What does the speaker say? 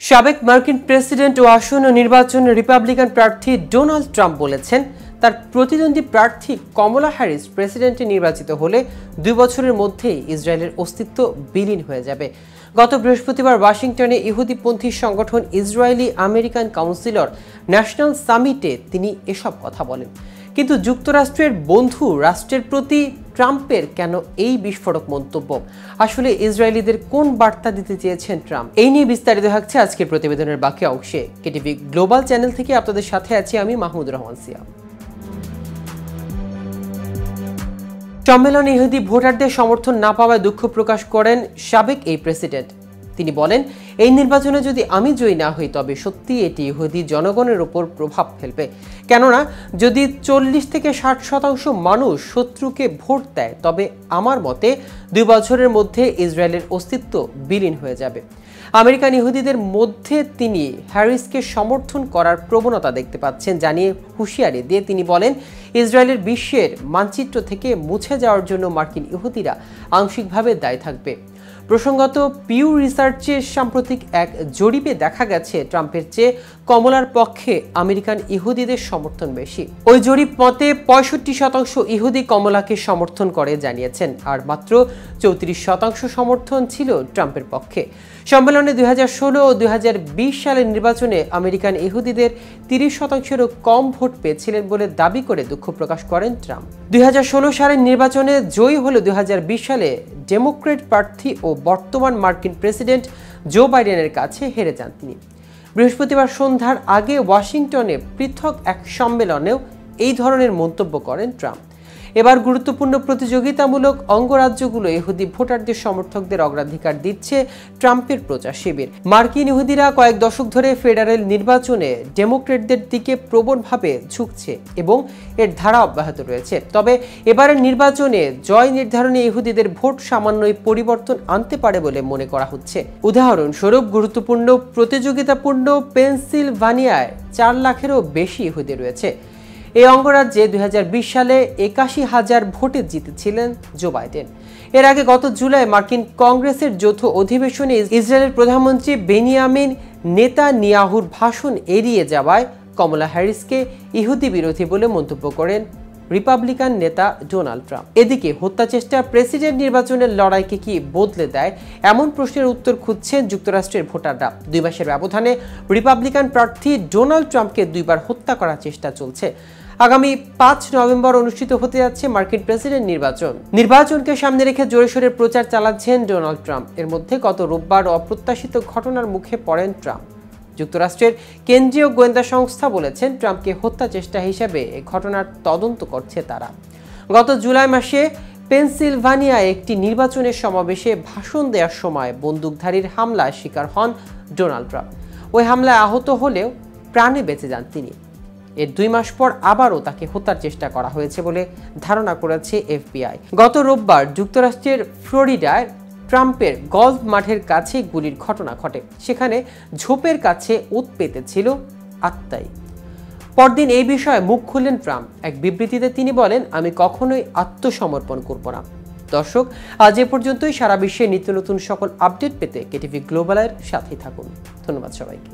সাবেক মার্কিন প্রেসিডেন্ট ও আসন্ন নির্বাচনে রিপাবলিকান প্রার্থী ডোনাল্ড ট্রাম্প বলেছেন, তার প্রতিদ্বন্দ্বী প্রার্থী কমলা হ্যারিস প্রেসিডেন্টে নির্বাচিত হলে 2 বছরের মধ্যেই ইসরায়েলের অস্তিত্ব বিলীন হয়ে যাবে। গত বৃহস্পতিবার ওয়াশিংটনে ইহুদিপন্থী সংগঠন ইসরায়েলি আমেরিকান কাউন্সিলর ন্যাশনাল সামিটে তিনি এসব কথা বলেন। কিন্তু যুক্তরাষ্ট্রের বন্ধু রাষ্ট্রের প্রতি ট্রাম্পের কেন এই বিস্ফোরক মন্তব্য? আসলে ইসরায়েলিদের কোন বার্তা দিতে চেয়েছেন ট্রাম্প? এই নিয়ে বিস্তারিত থাকছে আজকের প্রতিবেদনের বাকি অংশে। কেটিভি গ্লোবাল চ্যানেল থেকে আপনাদের সাথে আছি আমি মাহমুদ রহমান সিয়া। সম্মেলনে ইহুদি ভোটারদের সমর্থন না পাওয়ায় দুঃখ প্রকাশ করেন সাবেক এই প্রেসিডেন্ট। তিনি বলেন, এই নির্বাচনে যদি আমি জয়ী না হই তবে সত্যি এটি ইহুদি জনগণের উপর প্রভাব ফেলবে। কেননা যদি 40 থেকে 60% মানুষ শত্রুকে ভোট দেয় তবে আমার মতে 2 বছরের মধ্যে ইসরায়েলের অস্তিত্ব বিলীন হয়ে যাবে। আমেরিকান ইহুদিদের মধ্যে তিনি হ্যারিসকে সমর্থন করার প্রবণতা দেখতে পাচ্ছেন জানিয়ে হুঁশিয়ারি দিয়ে তিনি বলেন, ইসরায়েলের বিশ্বের মানচিত্র থেকে মুছে যাওয়ার জন্য মার্কিন ইহুদিরা আংশিকভাবে দায়ী থাকবে। প্রসঙ্গত, পিউ রিসার্চের সাম্প্রতিক এক জরিপে দেখা গেছে ট্রাম্পের চেয়ে কমলার পক্ষে আমেরিকান ইহুদিদের সমর্থন বেশি। ওই জরিপ মতে 65% ইহুদি কমলাকে সমর্থন করে জানিয়েছেন, আর মাত্র 34% সমর্থন ছিল ট্রাম্পের পক্ষে। সম্মেলনে 2016 ও 2020 সালের নির্বাচনে আমেরিকান ইহুদিদের 30%-এরও কম ভোট পেয়েছিলেন বলে দাবি করে দুঃখ প্রকাশ করেন ট্রাম্প। 2016 সালের নির্বাচনে জয়ী হলে 2020 সালে ডেমোক্রেট প্রার্থী ও বর্তমান মার্কিন প্রেসিডেন্ট জো বাইডেনের কাছে হেরে যান তিনি। বৃহস্পতিবার সন্ধ্যার আগে ওয়াশিংটনে পৃথক এক সম্মেলনেও এই ধরনের মন্তব্য করেন ট্রাম্প। এবার গুরুত্বপূর্ণ প্রতিযোগিতামূলক অঙ্গরাজ্যগুলো ইহুদি ভোটারদের সমর্থকদের অগ্রাধিকার দিচ্ছে ট্রাম্পের প্রচার শিবির। মার্কিন ইহুদিরা কয়েক দশক ধরে ফেডারেল নির্বাচনে ডেমোক্রেটদের দিকে প্রবলভাবে ঝুঁকছে এবং এর ধারা অব্যাহত রয়েছে। তবে এবারের নির্বাচনে জয় নির্ধারণে ইহুদিদের ভোট সামান্যই পরিবর্তন আনতে পারে বলে মনে করা হচ্ছে। উদাহরণস্বরূপ, গুরুত্বপূর্ণ প্রতিযোগিতাপূর্ণ পেনসিলভানিয়ায় 4 লাখেরও বেশি ইহুদি রয়েছে। এই অঙ্গরাজ্যে 2020 সালে 81,000 ভোটে জিতেছিলেন জো বাইডেন। এর আগে গত জুলাই মার্কিন কংগ্রেসের যৌথ অধিবেশনে ইসরায়েলের প্রধানমন্ত্রী বেনিয়ামিন নেতানিয়াহুর ভাষণ এড়িয়ে যাওয়ায় কমলা হ্যারিসকে ইহুদি বিরোধী বলে মন্তব্য করেন রিপাবলিকান নেতা ডোনাল্ড ট্রাম্প। এদিকে হত্যা চেষ্টা প্রেসিডেন্ট নির্বাচনের লড়াইকে কি বদলে দেয়, এমন প্রশ্নের উত্তর খুঁজছেন যুক্তরাষ্ট্রের ভোটাররা। 2 মাসের ব্যবধানে রিপাবলিকান প্রার্থী ডোনাল্ড ট্রাম্পকে 2 বার হত্যা করার চেষ্টা চলছে। আগামী 5 নভেম্বর অনুষ্ঠিত হতে যাচ্ছে মার্কিন প্রেসিডেন্ট নির্বাচনকে সামনে রেখে জোরেশোরে প্রচার চালাচ্ছেন ডোনাল্ড ট্রাম্প। এর মধ্যে গত রোববার অপ্রত্যাশিত ঘটনার মুখে পড়েন ট্রাম্প। যুক্তরাষ্ট্রের কেন্দ্রীয় গোয়েন্দা সংস্থা বলেছেন, ট্রাম্পকে হত্যা চেষ্টা হিসেবে এই ঘটনার তদন্ত করছে তারা। গত জুলাই মাসে পেনসিলভানিয়ায় একটি নির্বাচনের সমাবেশে ভাষণ দেওয়ার সময় বন্দুকধারীর হামলায় শিকার হন ডোনাল্ড ট্রাম্প। ওই হামলায় আহত হলেও প্রাণে বেঁচে যান তিনি। এর 2 মাস পর আবারও তাকে হত্যার চেষ্টা করা হয়েছে বলে ধারণা করেছে এফবিআই। গত রোববার যুক্তরাষ্ট্রের ফ্লোরিডায় ট্রাম্পের গলফ মাঠের কাছে গুলির ঘটনা ঘটে। সেখানে ঝোপের কাছে ওত পেতেছিল আত্মাই। পরদিন এই বিষয়ে মুখ খুললেন ট্রাম্প। এক বিবৃতিতে তিনি বলেন, আমি কখনোই আত্মসমর্পণ করব না। দর্শক, আজ এ পর্যন্তই। সারা বিশ্বে নিত্য নতুন সকল আপডেট পেতে কেটিভি গ্লোবালের সাথেই থাকুন। ধন্যবাদ সবাইকে।